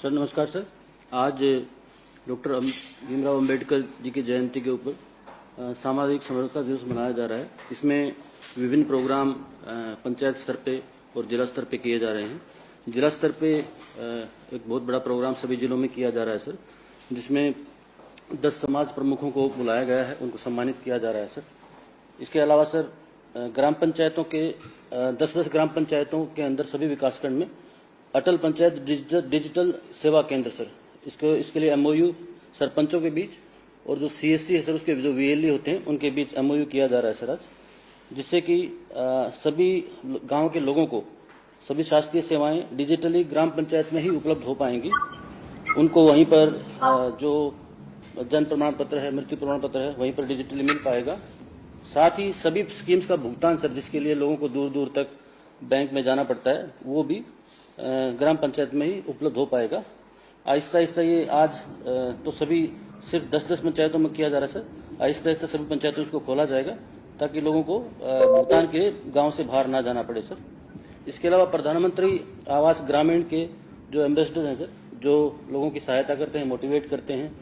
Sir नमस्कार sir. आज doctor Bhimrao Ambedkar ji की जयंती के ऊपर सामाजिक समरसता दिवस मनाया जा रहा है। इसमें विभिन्न प्रोग्राम पंचायत स्तर पे और जिला स्तर पे किए जा रहे हैं। जिला स्तर पे एक बहुत बड़ा प्रोग्राम सभी जिलों में किया जा रहा है सर, जिसमें 10 समाज प्रमुखों को बुलाया गया है, उनको सम्मानित किया जा रहा है सर। इसके अलावा सर ग्राम पंचायतों के 10-10 ग्राम पंचायतों के अंदर सभी विकासखंड में अटल पंचायत डिजिटल सेवा केंद्र सर, इसके लिए एमओयू सरपंचों के बीच और जो सीएससी है सर, उसके जो वीएलई होते हैं उनके बीच एमओयू किया जा रहा है सर आज, जिससे कि सभी गांव के लोगों को सभी शासकीय सेवाएं डिजिटली ग्राम पंचायत में ही उपलब्ध हो पाएंगी। उनको वहीं पर जो जन्म प्रमाण पत्र है, मृत्यु प्रमाण पत्र है, वहीं पर डिजिटली मिल पाएगा। साथ ही सभी स्कीम्स का भुगतान सर, जिसके लिए लोगों को दूर दूर तक बैंक में जाना पड़ता है, वो भी ग्राम पंचायत में ही उपलब्ध हो पाएगा। आहिस्ता आहिस्ता ये आज तो सभी सिर्फ 10-10 पंचायतों में किया जा रहा है सर, आहिस्ता आहिस्ता सभी पंचायतों को खोला जाएगा ताकि लोगों को भुगतान के गांव से बाहर ना जाना पड़े सर। इसके अलावा प्रधानमंत्री आवास ग्रामीण के जो एम्बेसडर हैं सर, जो लोगों की सहायता करते हैं, मोटिवेट करते हैं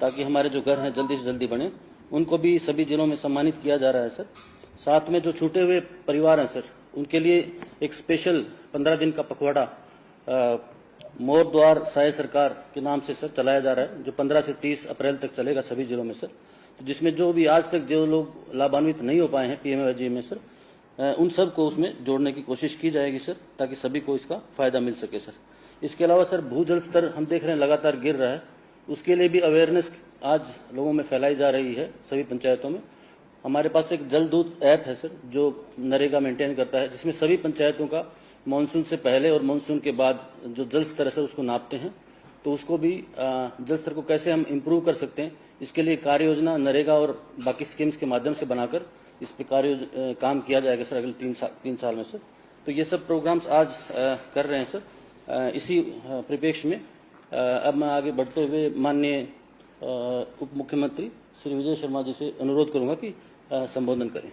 ताकि हमारे जो घर हैं जल्दी से जल्दी बने, उनको भी सभी जिलों में सम्मानित किया जा रहा है सर। साथ में जो छूटे हुए परिवार हैं सर, उनके लिए एक स्पेशल 15 दिन का पखवाड़ा मोर द्वार सहाय सरकार के नाम से सर चलाया जा रहा है, जो 15 से 30 अप्रैल तक चलेगा सभी जिलों में सर। तो जिसमें जो भी आज तक जो लोग लाभान्वित नहीं हो पाए हैं पीएमएवाईजी में सर, उन सब को उसमें जोड़ने की कोशिश की जाएगी सर, ताकि सभी को इसका फायदा मिल सके सर। इसके अलावा सर भूजल स्तर हम देख रहे हैं लगातार गिर रहा है, उसके लिए भी अवेयरनेस आज लोगों में फैलाई जा रही है सभी पंचायतों में। हमारे पास एक जल दूत ऐप है सर, जो नरेगा मेंटेन करता है, जिसमें सभी पंचायतों का मानसून से पहले और मानसून के बाद जो जल स्तर है सर उसको नापते हैं। तो उसको भी जल स्तर को कैसे हम इम्प्रूव कर सकते हैं, इसके लिए कार्य योजना नरेगा और बाकी स्कीम्स के माध्यम से बनाकर इस पर काम किया जाएगा सर अगले 3 साल में सर। तो ये सब प्रोग्राम्स आज कर रहे हैं सर। इसी परिप्रेक्ष्य में अब मैं आगे बढ़ते हुए माननीय उप मुख्यमंत्री श्री विजय शर्मा जी से अनुरोध करूंगा कि संबोधन करें।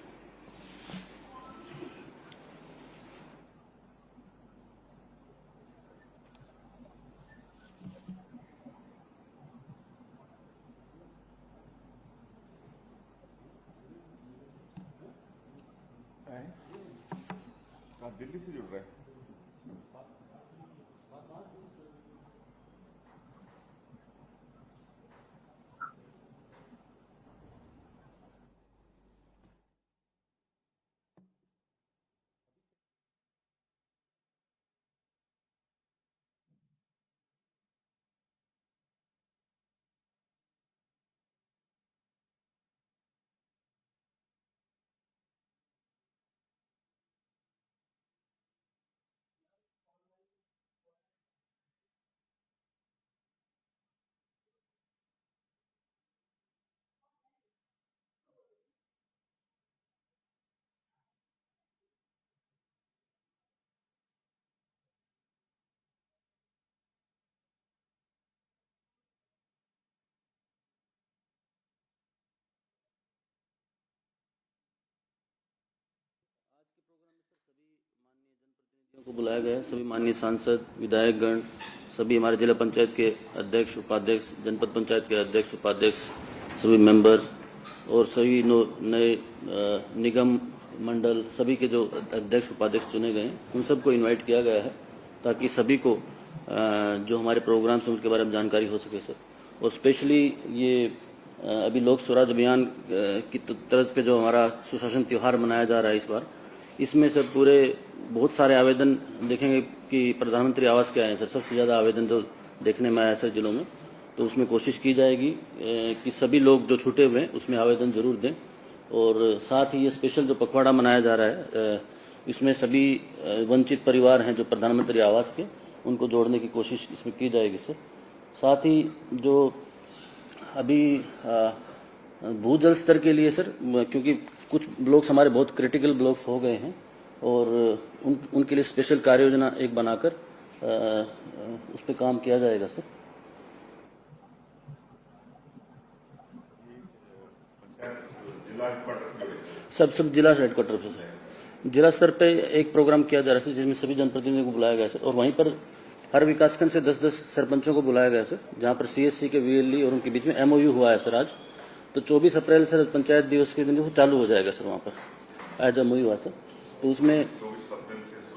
दिल्ली से जुड़ रहे हैं। को बुलाया गया है। सभी माननीय सांसद, विधायकगण, सभी हमारे जिला पंचायत के अध्यक्ष, उपाध्यक्ष, जनपद पंचायत के अध्यक्ष, उपाध्यक्ष, सभी मेंबर्स और सभी नए निगम मंडल सभी के जो अध्यक्ष उपाध्यक्ष चुने गए हैं, उन सबको इनवाइट किया गया है ताकि सभी को जो हमारे प्रोग्राम्स हैं उसके बारे में जानकारी हो सके सर। और स्पेशली ये अभी लोक स्वराज अभियान की तर्ज पे जो हमारा सुशासन त्यौहार मनाया जा रहा है इस बार, इसमें सर पूरे बहुत सारे आवेदन देखेंगे कि प्रधानमंत्री आवास के आए हैं सर, सबसे ज़्यादा आवेदन जो देखने में आया सर जिलों में। तो उसमें कोशिश की जाएगी कि सभी लोग जो छूटे हुए हैं उसमें आवेदन जरूर दें। और साथ ही ये स्पेशल जो पखवाड़ा मनाया जा रहा है इसमें सभी वंचित परिवार हैं जो प्रधानमंत्री आवास के, उनको जोड़ने की कोशिश इसमें की जाएगी सर। साथ ही जो अभी भूजल स्तर के लिए सर, क्योंकि कुछ ब्लॉक्स हमारे बहुत क्रिटिकल ब्लॉक्स हो गए हैं और उनके लिए स्पेशल कार्य योजना एक बनाकर उस पर काम किया जाएगा सर। सब जिला हेडक्वार्टर पे सर, जिला स्तर पे एक प्रोग्राम किया जा रहा है जिसमें सभी जनप्रतिनिधियों को बुलाया गया सर, और वहीं पर हर विकासखंड से 10-10 सरपंचों को बुलाया गया सर, जहां पर सीएससी के वीएलई और उनके बीच में एमओयू हुआ है सर आज। तो 24 अप्रैल सर पंचायत दिवस के दिन वो चालू हो जाएगा सर, वहाँ पर आज एमओयू हुआ सर। तो उसमें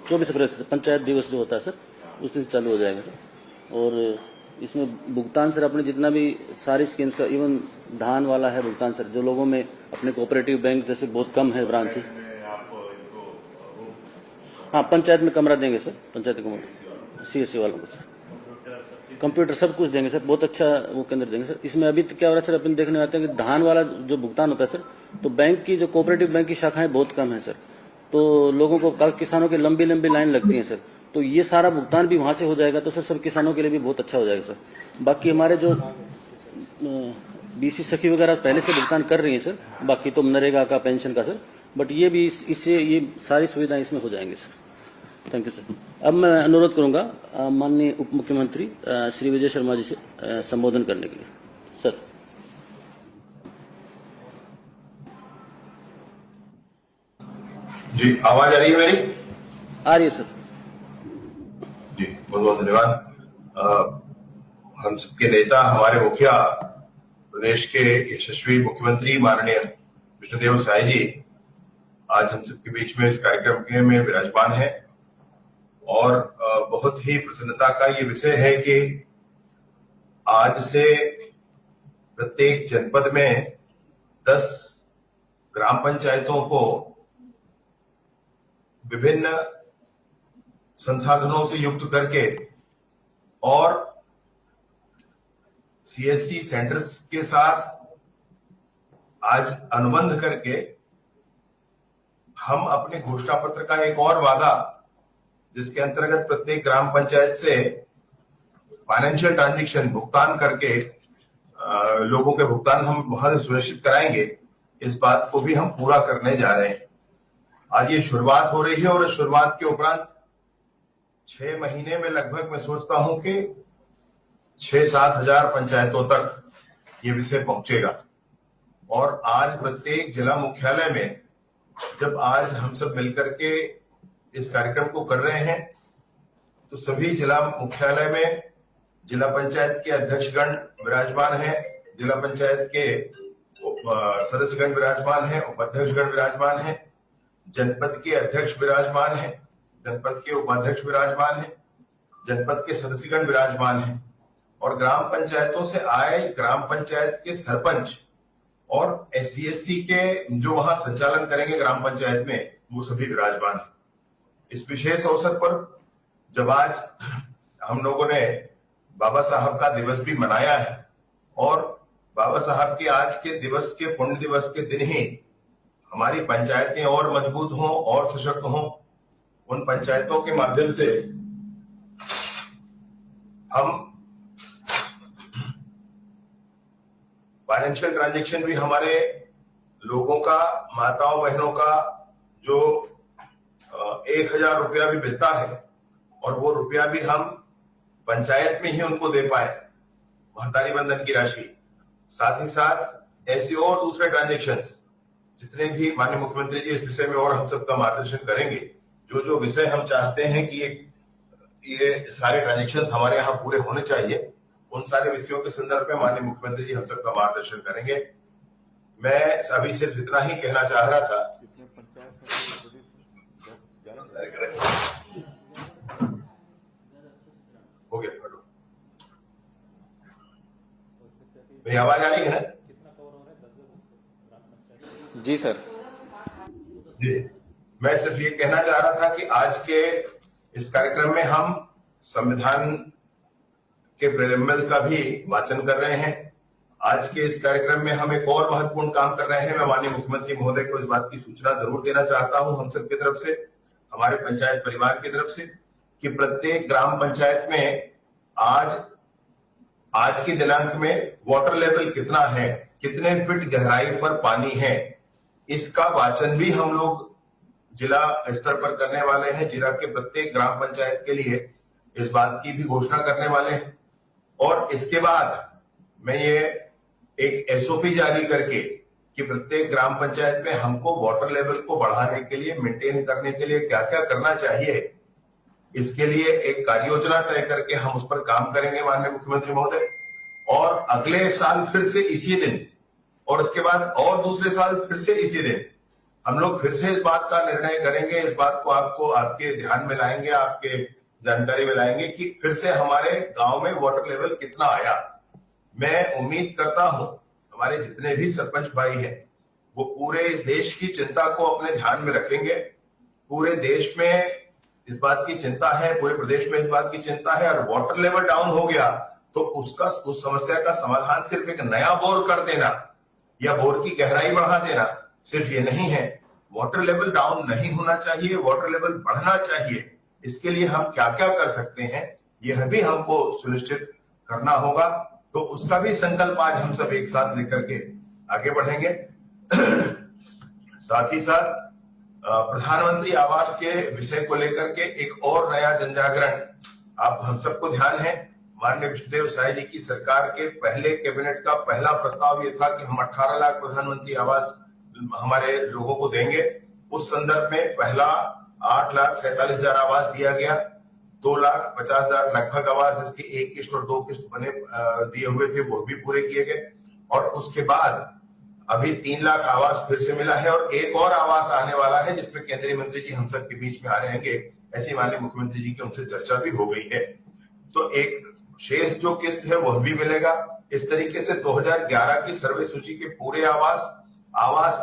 24 अप्रैल से पंचायत दिवस जो होता है सर, उस दिन से चालू हो जाएगा सर। और इसमें भुगतान सर अपने जितना भी सारी स्कीम्स का, इवन धान वाला है भुगतान सर, जो लोगों में अपने कोऑपरेटिव बैंक जैसे बहुत कम है ब्रांच। हाँ, पंचायत में कमरा देंगे सर, पंचायत कमरा सीएससी वालों को सर, कंप्यूटर सब कुछ देंगे सर, बहुत अच्छा वो केंद्र देंगे सर। इसमें अभी क्या हो रहा है सर, अपन देखने आते हैं कि धान वाला जो भुगतान होता है सर, तो बैंक की जो कोऑपरेटिव बैंक की शाखाएं बहुत कम है सर, तो लोगों को, किसानों की लंबी लंबी लाइन लगती है सर। तो ये सारा भुगतान भी वहां से हो जाएगा तो सर सब किसानों के लिए भी बहुत अच्छा हो जाएगा सर। बाकी हमारे जो बीसी सखी वगैरह पहले से भुगतान कर रही है सर, बाकी तो नरेगा का, पेंशन का सर, बट ये भी इससे ये सारी सुविधाएं इसमें हो जाएंगे सर। Thank you sir. अब मैं अनुरोध करूंगा माननीय उप मुख्यमंत्री श्री विजय शर्मा जी से संबोधन करने के लिए सर। जी, आवाज आ रही है मेरी? आ रही है सर जी, बहुत बहुत धन्यवाद। हम सबके नेता, हमारे मुखिया, प्रदेश के यशस्वी मुख्यमंत्री माननीय विष्णुदेव साय जी आज हम सबके बीच में इस कार्यक्रम में विराजमान है, और बहुत ही प्रसन्नता का ये विषय है कि आज से प्रत्येक जनपद में 10 ग्राम पंचायतों को विभिन्न संसाधनों से युक्त करके और सीएससी सेंटर्स के साथ आज अनुबंध करके हम अपने घोषणा पत्र का एक और वादा, जिसके अंतर्गत प्रत्येक ग्राम पंचायत से फाइनेंशियल ट्रांजैक्शन भुगतान करके लोगों के भुगतान हम वहां से सुनिश्चित कराएंगे, इस बात को भी हम पूरा करने जा रहे हैं। आज ये शुरुआत हो रही है और इस शुरुआत के उपरांत 6 महीने में लगभग मैं सोचता हूं कि 6-7 हजार पंचायतों तक ये विषय पहुंचेगा। और आज प्रत्येक जिला मुख्यालय में जब आज हम सब मिलकर के इस कार्यक्रम को कर रहे हैं, तो सभी जिला मुख्यालय में जिला पंचायत के अध्यक्षगण विराजमान हैं, जिला पंचायत के सदस्यगण विराजमान हैं, उपाध्यक्षगण विराजमान हैं, जनपद के अध्यक्ष विराजमान हैं, जनपद के उपाध्यक्ष विराजमान हैं, जनपद के सदस्यगण विराजमान हैं, और ग्राम पंचायतों से आए ग्राम पंचायत के सरपंच और एससी के जो वहां संचालन करेंगे ग्राम पंचायत में, वो सभी विराजमान हैं। इस विशेष अवसर पर जब आज हम लोगों ने बाबा साहब का दिवस भी मनाया है, और बाबा साहब के आज के दिवस के पुण्य दिवस के दिन ही हमारी पंचायतें और मजबूत हों और सशक्त हों, उन पंचायतों के माध्यम से हम फाइनेंशियल ट्रांजैक्शन भी हमारे लोगों का, माताओं बहनों का जो 1000 रुपया भी मिलता है, और वो रुपया भी हम पंचायत में ही उनको दे पाए, महतारी बंधन की राशि। साथ ही साथ ऐसे और दूसरे ट्रांजैक्शंस जितने भी माननीय मुख्यमंत्री जी इस विषय में और हम सबका मार्गदर्शन करेंगे, जो जो विषय हम चाहते हैं कि ये सारे ट्रांजैक्शंस हमारे यहाँ पूरे होने चाहिए, उन सारे विषयों के संदर्भ में माननीय मुख्यमंत्री जी हम सबका मार्गदर्शन करेंगे। मैं अभी सिर्फ इतना ही कहना चाह रहा था। हो गया, मेरी आवाज आ रही है ना? जी सर। जी, मैं सिर्फ ये कहना चाह रहा था कि आज के इस कार्यक्रम में हम संविधान के प्रेम्बल का भी वाचन कर रहे हैं। आज के इस कार्यक्रम में हम एक और महत्वपूर्ण काम कर रहे हैं। मैं माननीय मुख्यमंत्री महोदय को इस बात की सूचना जरूर देना चाहता हूं हम सबकी तरफ से हमारे पंचायत परिवार की तरफ से कि प्रत्येक ग्राम पंचायत में आज की दिनांक में वाटर लेवल कितना है, कितने फीट गहराई पर पानी है, इसका वाचन भी हम लोग जिला स्तर पर करने वाले हैं। जिला के प्रत्येक ग्राम पंचायत के लिए इस बात की भी घोषणा करने वाले हैं। और इसके बाद मैं ये एक एसओपी जारी करके कि प्रत्येक ग्राम पंचायत में हमको वाटर लेवल को बढ़ाने के लिए, मेंटेन करने के लिए क्या क्या करना चाहिए, इसके लिए एक कार्य योजना तय करके हम उस पर काम करेंगे माननीय मुख्यमंत्री महोदय। और अगले साल फिर से इसी दिन और उसके बाद और दूसरे साल फिर से इसी दिन हम लोग फिर से इस बात का निर्णय करेंगे, इस बात को आपको आपके ध्यान में लाएंगे, आपके जानकारी में लाएंगे कि फिर से हमारे गांव में वाटर लेवल कितना आया। मैं उम्मीद करता हूं हमारे जितने भी सरपंच भाई हैं वो पूरे इस देश की चिंता को अपने ध्यान में रखेंगे। पूरे देश में इस बात की चिंता है, पूरे प्रदेश में इस बात की चिंता है। और वाटर लेवल डाउन हो गया तो उस समस्या का समाधान सिर्फ एक नया बोर कर देना या बोर की गहराई बढ़ा देना सिर्फ ये नहीं है। वाटर लेवल डाउन नहीं होना चाहिए, वाटर लेवल बढ़ना चाहिए। इसके लिए हम क्या क्या कर सकते हैं यह भी हमको सुनिश्चित करना होगा। तो उसका भी संकल्प आज हम सब एक साथ लेकर के आगे बढ़ेंगे। साथ ही साथ प्रधानमंत्री आवास के विषय को लेकर के एक और नया जनजागरण आप हम सबको ध्यान है। माननीय विष्णुदेव साय जी की सरकार के पहले कैबिनेट का पहला प्रस्ताव ये था कि हम 18 लाख प्रधानमंत्री आवास हमारे लोगों को देंगे। उस संदर्भ में पहला 8,47,000 आवास दिया गया, 2,50,000 लगभग आवास जिसकी 1 किस्त और 2 किस्त बने दिए हुए थे वो भी पूरे किए गए। और उसके बाद अभी 3 लाख आवास फिर से मिला है और एक और आवास आने वाला है जिसमें केंद्रीय मंत्री जी हम सब के बीच में आ रहेंगे। ऐसी माननीय मुख्यमंत्री जी की उनसे चर्चा भी हो गई है। तो एक शेष जो किस्त है वह भी मिलेगा। इस तरीके से 2011 की सर्वे सूची के पूरे आवास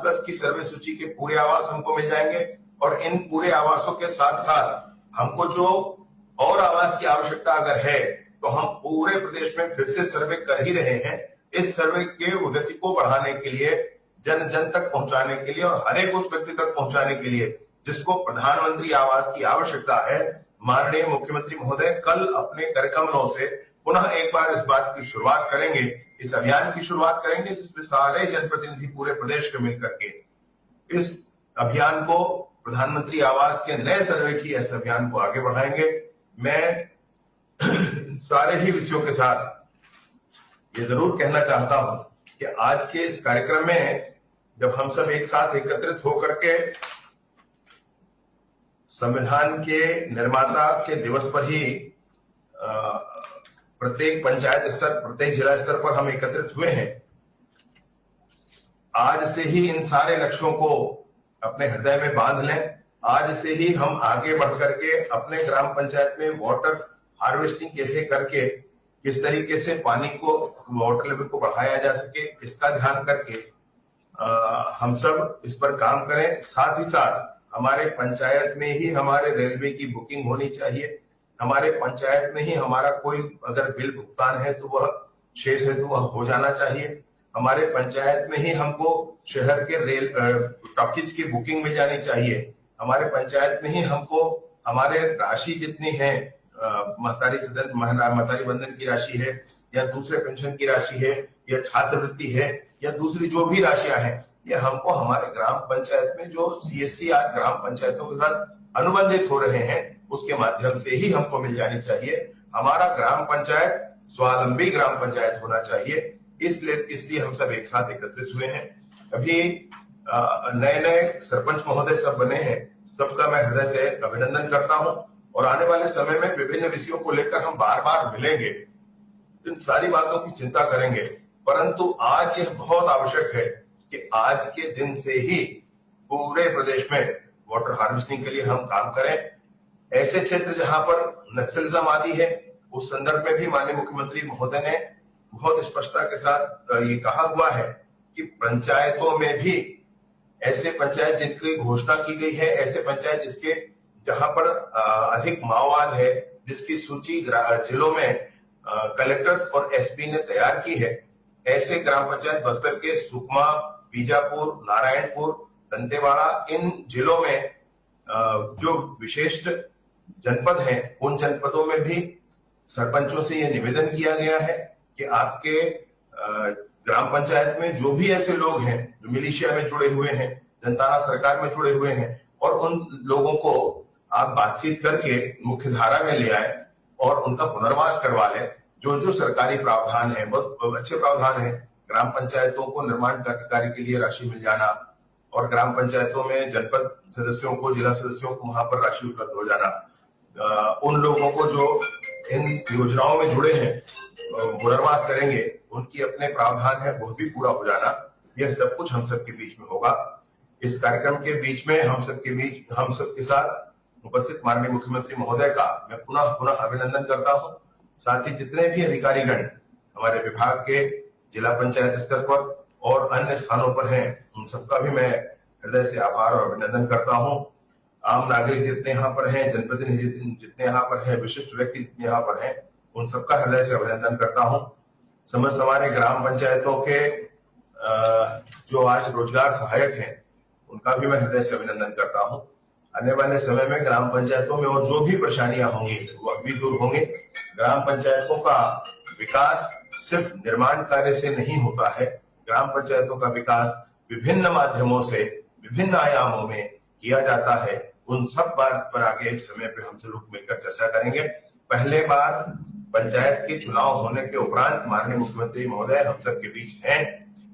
प्लस की सर्वे सूची के पूरे आवास हमको मिल जाएंगे। और इन पूरे आवासों के साथ साथ हमको जो और आवास की आवश्यकता अगर है तो हम पूरे प्रदेश में फिर से सर्वे कर ही रहे हैं। इस सर्वे के गति को बढ़ाने के लिए, जन जन तक पहुंचाने के लिए और हर एक उस व्यक्ति तक पहुंचाने के लिए जिसको प्रधानमंत्री आवास की आवश्यकता है, माननीय मुख्यमंत्री महोदय कल अपने कार्यक्रमों से पुनः एक बार इस बात की शुरुआत करेंगे, इस अभियान की शुरुआत करेंगे जिसमें सारे जनप्रतिनिधि पूरे प्रदेश के मिलकर के इस अभियान को, प्रधानमंत्री आवास के नए सर्वे की इस अभियान को आगे बढ़ाएंगे। मैं सारे ही विषयों के साथ ये जरूर कहना चाहता हूं कि आज के इस कार्यक्रम में जब हम सब एक साथ एकत्रित होकर के संविधान के निर्माता के दिवस पर ही प्रत्येक पंचायत स्तर, प्रत्येक जिला स्तर पर हम एकत्रित हुए हैं, आज से ही इन सारे लक्ष्यों को अपने हृदय में बांध लें। आज से ही हम आगे बढ़ करके अपने ग्राम पंचायत में वाटर हार्वेस्टिंग कैसे करके किस तरीके से पानी को, वाटर लेवल को बढ़ाया जा सके, इसका ध्यान करके हम सब इस पर काम करें। साथ ही साथ हमारे पंचायत में ही हमारे रेलवे की बुकिंग होनी चाहिए। हमारे पंचायत में ही हमारा कोई अगर बिल भुगतान है तो वह शेष है तो वह हो जाना चाहिए। हमारे पंचायत में ही हमको शहर के रेल टॉकीज की बुकिंग मिल जानी चाहिए। हमारे पंचायत में ही हमको हमारे राशि जितनी है, महतारी बंधन की राशि है या दूसरे पेंशन की राशि है या छात्रवृत्ति है या दूसरी जो भी राशियां हैं, ये हमको हमारे ग्राम पंचायत में जो सीएससी आज ग्राम पंचायतों के साथ अनुबंधित हो रहे हैं उसके माध्यम से ही हमको मिल जानी चाहिए। हमारा ग्राम पंचायत स्वावलंबी ग्राम पंचायत होना चाहिए। इसलिए हम सब एक साथ एकत्रित हुए हैं। अभी नए नए सरपंच महोदय सब बने हैं, सबका मैं हृदय से अभिनंदन करता हूं। और आने वाले समय में विभिन्न विषयों को लेकर हम बार बार मिलेंगे, इन सारी बातों की चिंता करेंगे। परंतु आज यह बहुत आवश्यक है कि आज के दिन से ही पूरे प्रदेश में वाटर हार्वेस्टिंग के लिए हम काम करें। ऐसे क्षेत्र जहां पर नक्सलिज्म आदि है, उस संदर्भ में भी माननीय मुख्यमंत्री महोदय ने बहुत स्पष्टता के साथ ये कहा हुआ है कि पंचायतों में भी ऐसे पंचायत जिनकी घोषणा की गई है, ऐसे पंचायत जिसके जहां पर अधिक माओवाद है, जिसकी सूची जिलों में कलेक्टर्स और एसपी ने तैयार की है, ऐसे ग्राम पंचायत बस्तर के सुकमा, बीजापुर, नारायणपुर, दंतेवाड़ा, इन जिलों में जो विशिष्ट जनपद हैं उन जनपदों में भी सरपंचों से यह निवेदन किया गया है कि आपके ग्राम पंचायत में जो भी ऐसे लोग हैं जो मिलिशिया में जुड़े हुए हैं, जनताना सरकार में जुड़े हुए हैं, और उन लोगों को आप बातचीत करके मुख्य धारा में ले आए और उनका पुनर्वास करवा लें। जो जो सरकारी प्रावधान है, बहुत अच्छे प्रावधान है। ग्राम पंचायतों को निर्माण कार्य के लिए राशि मिल जाना और ग्राम पंचायतों में जनपद सदस्यों को, जिला सदस्यों को वहां पर राशि उपलब्ध हो जाना, उन लोगों को जो इन योजनाओं में जुड़े हैं पुनर्वास करेंगे, उनकी अपने प्रावधान है वो भी पूरा हो जाना, यह सब कुछ हम सबके बीच में होगा। इस कार्यक्रम के बीच में हम सबके साथ उपस्थित माननीय मुख्यमंत्री महोदय का मैं पुनः अभिनंदन करता हूं। साथ ही जितने भी अधिकारीगण हमारे विभाग के जिला पंचायत स्तर पर और अन्य स्थानों पर हैं, उन सबका भी मैं हृदय से आभार और अभिनंदन करता हूं। आम नागरिक जितने यहाँ पर हैं, जनप्रतिनिधि जितने यहाँ पर हैं, विशिष्ट व्यक्ति जितने यहाँ पर हैं, उन सबका हृदय से अभिनंदन करता हूं। समस्त हमारे ग्राम पंचायतों के जो आज रोजगार सहायक हैं, उनका भी मैं हृदय से अभिनंदन करता हूं। आने वाले समय में ग्राम पंचायतों में और जो भी परेशानियां होंगी वह भी दूर होंगी। ग्राम पंचायतों का विकास सिर्फ निर्माण कार्य से नहीं होता है। ग्राम पंचायतों का विकास विभिन्न माध्यमों से, विभिन्न आयामों में किया जाता है। उन सब बात पर आगे एक समय पे हम लोग मिलकर चर्चा करेंगे। पहले बार पंचायत के चुनाव होने के उपरांत माननीय मुख्यमंत्री महोदय हम सब के बीच हैं।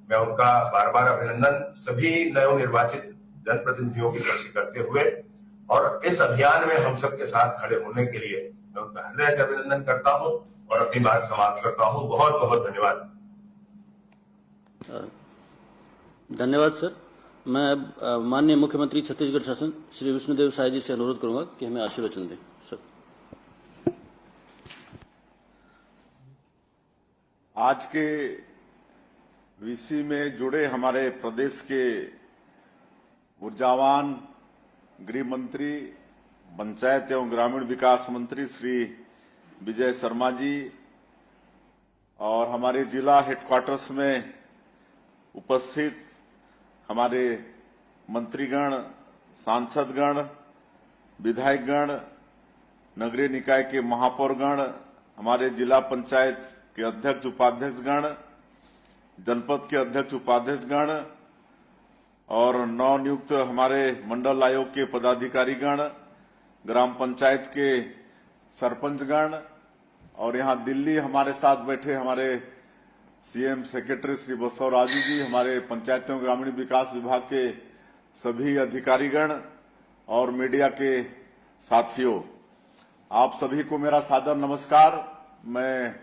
मैं उनका बार बार अभिनंदन सभी नवनिर्वाचित जनप्रतिनिधियों की तरफ से करते हुए और इस अभियान में हम सबके साथ खड़े होने के लिए मैं उनका हृदय से अभिनंदन करता हूं और अपनी बात समाप्त करता हूं। बहुत बहुत धन्यवाद। धन्यवाद सर। मैं अब माननीय मुख्यमंत्री छत्तीसगढ़ शासन श्री विष्णुदेव साय जी से अनुरोध करूंगा कि हमें आशीर्वचन दें। सर, आज के विषय में जुड़े हमारे प्रदेश के ऊर्जावान गृह मंत्री, पंचायत एवं ग्रामीण विकास मंत्री श्री विजय शर्मा जी और हमारे जिला हेडक्वार्टर्स में उपस्थित हमारे मंत्रीगण, सांसदगण, विधायकगण, नगरीय निकाय के महापौरगण, हमारे जिला पंचायत के अध्यक्ष उपाध्यक्षगण, जनपद के अध्यक्ष उपाध्यक्षगण और नवनियुक्त हमारे मंडल आयोग के पदाधिकारीगण, ग्राम पंचायत के सरपंचगण और यहाँ दिल्ली हमारे साथ बैठे हमारे सीएम सेक्रेटरी श्री बसव राजू जी, हमारे पंचायत एवं ग्रामीण विकास विभाग के सभी अधिकारीगण और मीडिया के साथियों, आप सभी को मेरा सादर नमस्कार। मैं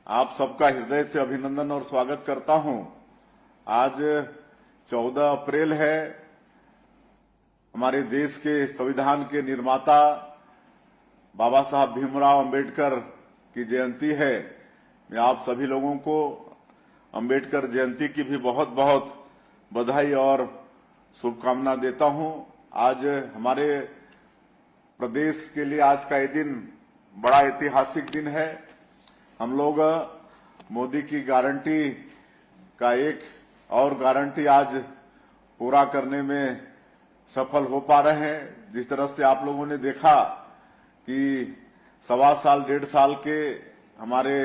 आप सबका हृदय से अभिनंदन और स्वागत करता हूं। आज 14 अप्रैल है, हमारे देश के संविधान के निर्माता बाबा साहब भीमराव अंबेडकर की जयंती है। मैं आप सभी लोगों को अंबेडकर जयंती की भी बहुत बहुत बधाई और शुभकामना देता हूं। आज हमारे प्रदेश के लिए आज का ये दिन बड़ा ऐतिहासिक दिन है। हम लोग मोदी की गारंटी का एक और गारंटी आज पूरा करने में सफल हो पा रहे हैं। जिस तरह से आप लोगों ने देखा कि 1.25 साल 1.5 साल के हमारे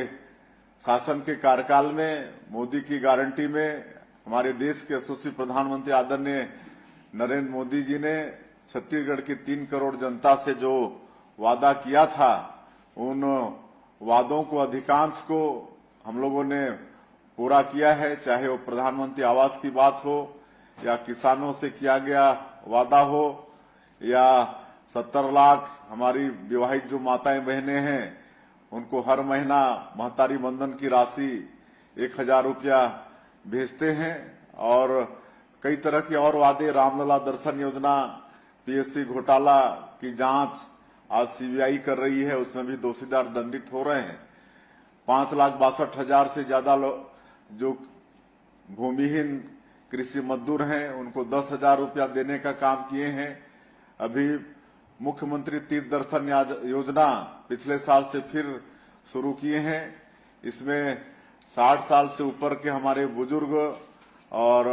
शासन के कार्यकाल में मोदी की गारंटी में हमारे देश के यशस्वी प्रधानमंत्री आदरणीय नरेंद्र मोदी जी ने छत्तीसगढ़ की 3 करोड़ जनता से जो वादा किया था, उन वादों को अधिकांश को हम लोगों ने पूरा किया है। चाहे वो प्रधानमंत्री आवास की बात हो या किसानों से किया गया वादा हो या 70 लाख हमारी विवाहित जो माताएं बहनें हैं उनको हर महीना महतारी बंधन की राशि 1000 रुपया भेजते हैं और कई तरह के और वादे, रामलला दर्शन योजना, पीएससी घोटाला की जांच आज सीबीआई कर रही है, उसमें भी दोषीदार दंडित हो रहे हैं। 5,62,000 से ज्यादा जो भूमिहीन कृषि मजदूर हैं उनको 10,000 रुपया देने का काम किए हैं। अभी मुख्यमंत्री तीर्थ दर्शन योजना पिछले साल से फिर शुरू किए हैं। इसमें 60 साल से ऊपर के हमारे बुजुर्ग और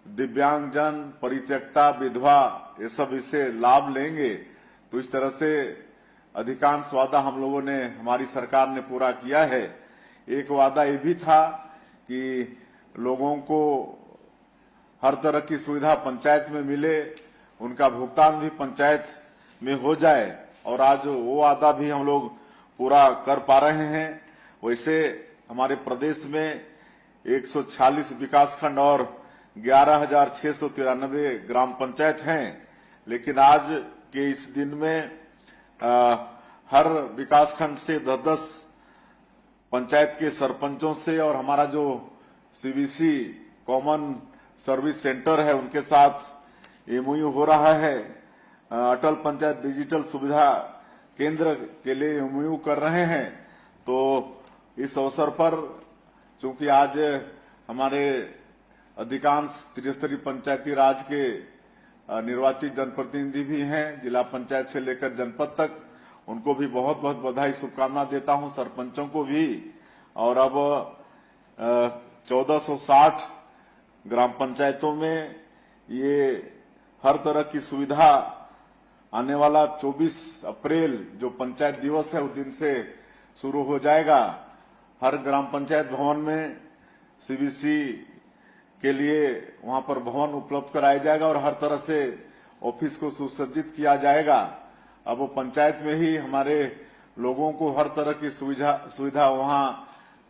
दिव्यांगजन, परित्यक्ता, विधवा, ये सब इससे लाभ लेंगे। तो इस तरह से अधिकांश वादा हम लोगों ने, हमारी सरकार ने पूरा किया है। एक वादा ये भी था कि लोगों को हर तरह की सुविधा पंचायत में मिले, उनका भुगतान भी पंचायत में हो जाए, और आज वो वादा भी हम लोग पूरा कर पा रहे हैं। वैसे हमारे प्रदेश में 146 विकासखंड और 11,693 ग्राम पंचायत हैं, लेकिन आज के इस दिन में हर विकासखंड से 10-10 पंचायत के सरपंचों से और हमारा जो सीबीसी कॉमन सर्विस सेंटर है उनके साथ एमओयू हो रहा है। अटल पंचायत डिजिटल सुविधा केंद्र के लिए एमओयू कर रहे हैं। तो इस अवसर पर चूंकि आज हमारे अधिकांश त्रिस्तरीय पंचायती राज के निर्वाचित जनप्रतिनिधि भी हैं, जिला पंचायत से लेकर जनपद तक, उनको भी बहुत बहुत बधाई शुभकामना देता हूं, सरपंचों को भी। और अब 1460 ग्राम पंचायतों में ये हर तरह की सुविधा आने वाला 24 अप्रैल जो पंचायत दिवस है उस दिन से शुरू हो जाएगा। हर ग्राम पंचायत भवन में सीबीसी के लिए वहां पर भवन उपलब्ध कराया जाएगा और हर तरह से ऑफिस को सुसज्जित किया जाएगा। अब वो पंचायत में ही हमारे लोगों को हर तरह की सुविधा वहां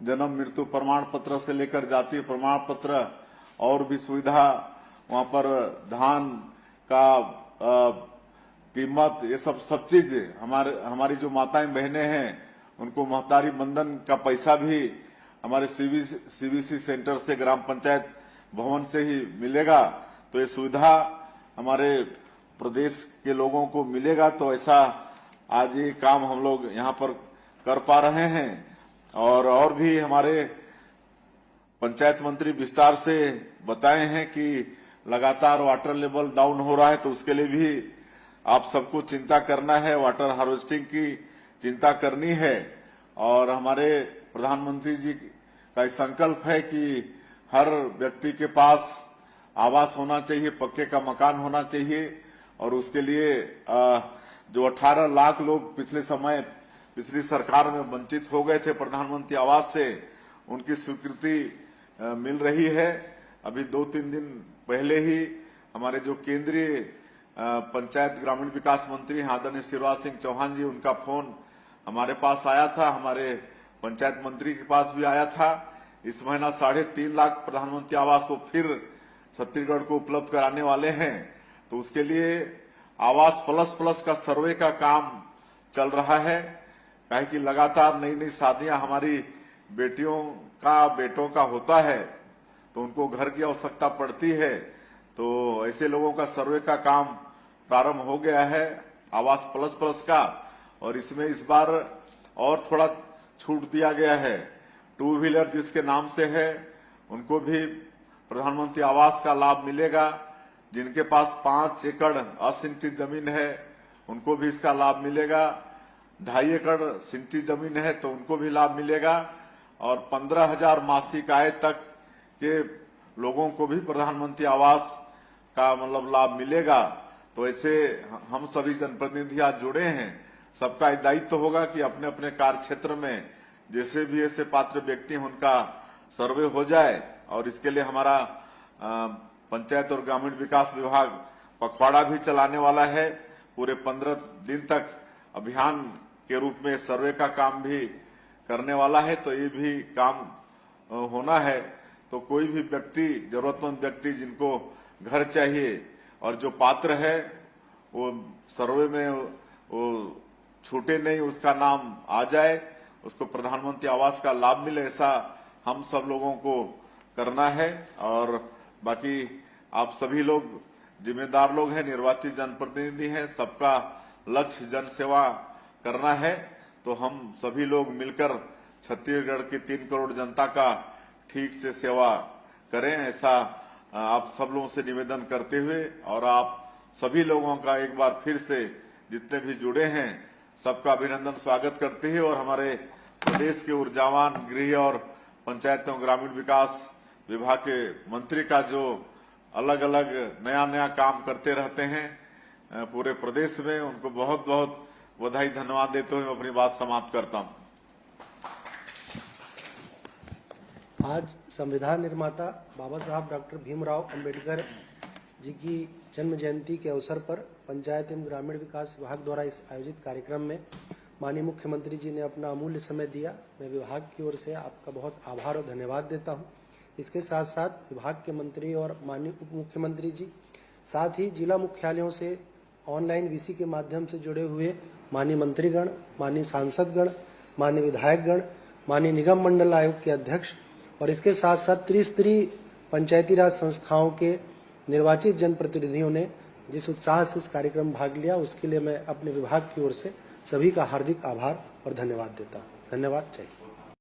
जन्म मृत्यु प्रमाण पत्र से लेकर जातीय प्रमाण पत्र और भी सुविधा, वहां पर धान का कीमत, ये सब चीज हमारी जो माताएं बहनें हैं उनको महतारी बंधन का पैसा भी हमारे सीबीसी सेंटर से ग्राम पंचायत भवन से ही मिलेगा। तो ये सुविधा हमारे प्रदेश के लोगों को मिलेगा। तो ऐसा आज ये काम हम लोग यहाँ पर कर पा रहे हैं। और भी हमारे पंचायत मंत्री विस्तार से बताए हैं कि लगातार वाटर लेवल डाउन हो रहा है, तो उसके लिए भी आप सबको चिंता करना है, वाटर हार्वेस्टिंग की चिंता करनी है। और हमारे प्रधानमंत्री जी का संकल्प है कि हर व्यक्ति के पास आवास होना चाहिए, पक्के का मकान होना चाहिए। और उसके लिए जो 18 लाख लोग पिछली सरकार में वंचित हो गए थे प्रधानमंत्री आवास से, उनकी स्वीकृति मिल रही है। अभी 2-3 दिन पहले ही हमारे जो केंद्रीय पंचायत ग्रामीण विकास मंत्री आदरणीय शिवराज सिंह चौहान जी, उनका फोन हमारे पास आया था, हमारे पंचायत मंत्री के पास भी आया था। इस महीना 3.5 लाख प्रधानमंत्री आवास वो फिर छत्तीसगढ़ को उपलब्ध कराने वाले हैं। तो उसके लिए आवास प्लस का सर्वे का काम चल रहा है। काहे कि लगातार नई शादियां हमारी बेटों का होता है, तो उनको घर की आवश्यकता पड़ती है। तो ऐसे लोगों का सर्वे का काम प्रारंभ हो गया है आवास प्लस का। और इसमें इस बार और थोड़ा छूट दिया गया है। 2 व्हीलर जिसके नाम से है उनको भी प्रधानमंत्री आवास का लाभ मिलेगा। जिनके पास 5 एकड़ असिंचित जमीन है उनको भी इसका लाभ मिलेगा। 2.5 एकड़ सिंचित जमीन है तो उनको भी लाभ मिलेगा। और 15,000 मासिक आय तक के लोगों को भी प्रधानमंत्री आवास का लाभ मिलेगा। तो ऐसे हम सभी जनप्रतिनिधि आज जुड़े हैं। सबका दायित्व होगा कि अपने अपने कार्य क्षेत्र में जैसे भी ऐसे पात्र व्यक्ति हैं उनका सर्वे हो जाए। और इसके लिए हमारा पंचायत और ग्रामीण विकास विभाग पखवाड़ा भी चलाने वाला है। पूरे 15 दिन तक अभियान के रूप में सर्वे का काम भी करने वाला है। तो ये भी काम होना है। तो कोई भी व्यक्ति, जरूरतमंद व्यक्ति जिनको घर चाहिए और जो पात्र है वो सर्वे में वो छूटे नहीं, उसका नाम आ जाए, उसको प्रधानमंत्री आवास का लाभ मिले, ऐसा हम सब लोगों को करना है। और बाकी आप सभी लोग जिम्मेदार लोग हैं, निर्वाचित जनप्रतिनिधि हैं, सबका लक्ष्य जन सेवा करना है। तो हम सभी लोग मिलकर छत्तीसगढ़ की 3 करोड़ जनता का ठीक से सेवा करें, ऐसा आप सब लोगों से निवेदन करते हुए, और आप सभी लोगों का एक बार फिर से जितने भी जुड़े हैं सबका अभिनंदन स्वागत करते हैं। और हमारे प्रदेश के ऊर्जावान गृह और पंचायत एवं ग्रामीण विकास विभाग के मंत्री का जो अलग अलग नया नया काम करते रहते हैं पूरे प्रदेश में। उनको बहुत बहुत बधाई धन्यवाद देते हुए अपनी बात समाप्त करता हूं। आज संविधान निर्माता बाबा साहब डॉक्टर भीमराव अंबेडकर जी की जन्म जयंती के अवसर पर पंचायत एवं ग्रामीण विकास विभाग द्वारा इस आयोजित कार्यक्रम में माननीय मुख्यमंत्री जी ने अपना अमूल्य समय दिया। मैं विभाग की ओर से आपका बहुत आभार और धन्यवाद देता हूं। इसके साथ साथ विभाग के मंत्री और माननीय उप मुख्यमंत्री जी, साथ ही जिला मुख्यालयों से ऑनलाइन वीसी के माध्यम से जुड़े हुए माननीय मंत्रीगण, माननीय सांसदगण, माननीय विधायकगण, माननीय निगम मंडल आयोग के अध्यक्ष और इसके साथ साथ त्रिस्तरीय पंचायती राज संस्थाओं के निर्वाचित जनप्रतिनिधियों ने जिस उत्साह से इस कार्यक्रम में भाग लिया, उसके लिए मैं अपने विभाग की ओर से सभी का हार्दिक आभार और धन्यवाद देता हूँ। धन्यवाद। जय हिंद।